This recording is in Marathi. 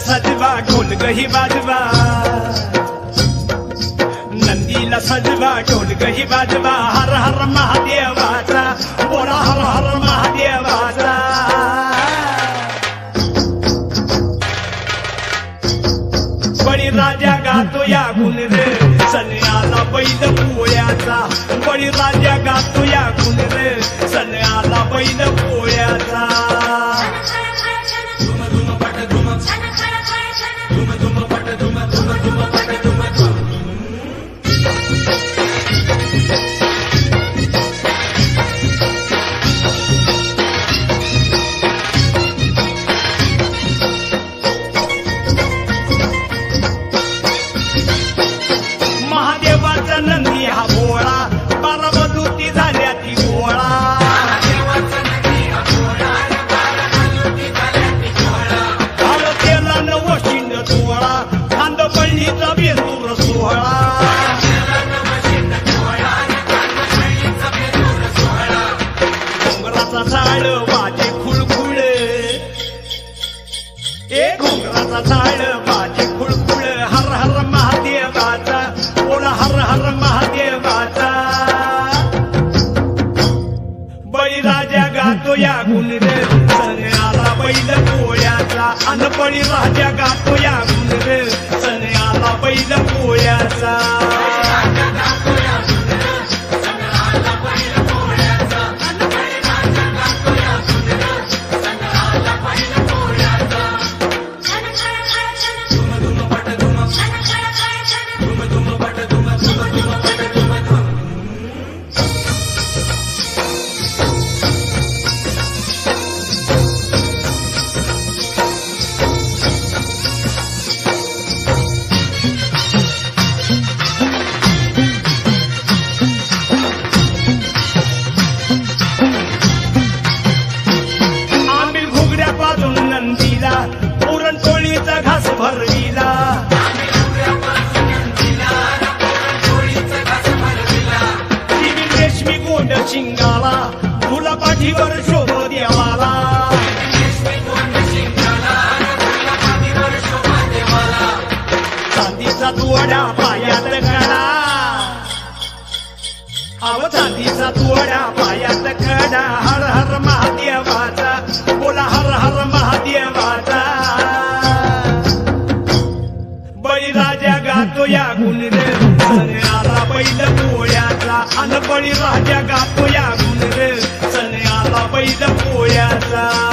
सजवा ढोल गही बाजवा नंदीला सजवा ढोल गही बाजवा हर हर महादेवाचा बोला हर हर महादेवाचा बळी राजा गातो या गुण रे सन्याला बैल पोळ्याचा बळी राजा गातो या गुण रे सन्याला बैल पोळ्याचा नंदी हा भोळा बारामती झाल्या ती गोळा तेला नवशिंड सोहळा खांद पळणीचा बेसूर सोहळा घोंगराचा झाड वाजे खुळखुळ घोंगराचा झाड वाजे खुळखुळ हर हर महादेवाचा बोला हर हर महादेवाचा बळी राजा गातो या गुण रे सन्याला बैल पोळ्याचा अन बळी राजा गातो या गुण रे सन्याला बैल पोळ्याचा पुरणपोळीचा घास भरविला रेशमी गोंड शिंगाला तुला पाठीवर शोभ देवाला चांदीचा तुवड्या पायात कडा अव चांदीचा तुवड्या पायात कडा हर हर महादेवाचा बोला हर हर महादेवाचा बळी राजा गातो या गुण रे सन्याला बैल पोळ्याचा अन बळी राजा गातो या गुण रे सन्याला बैल पोळ्याचा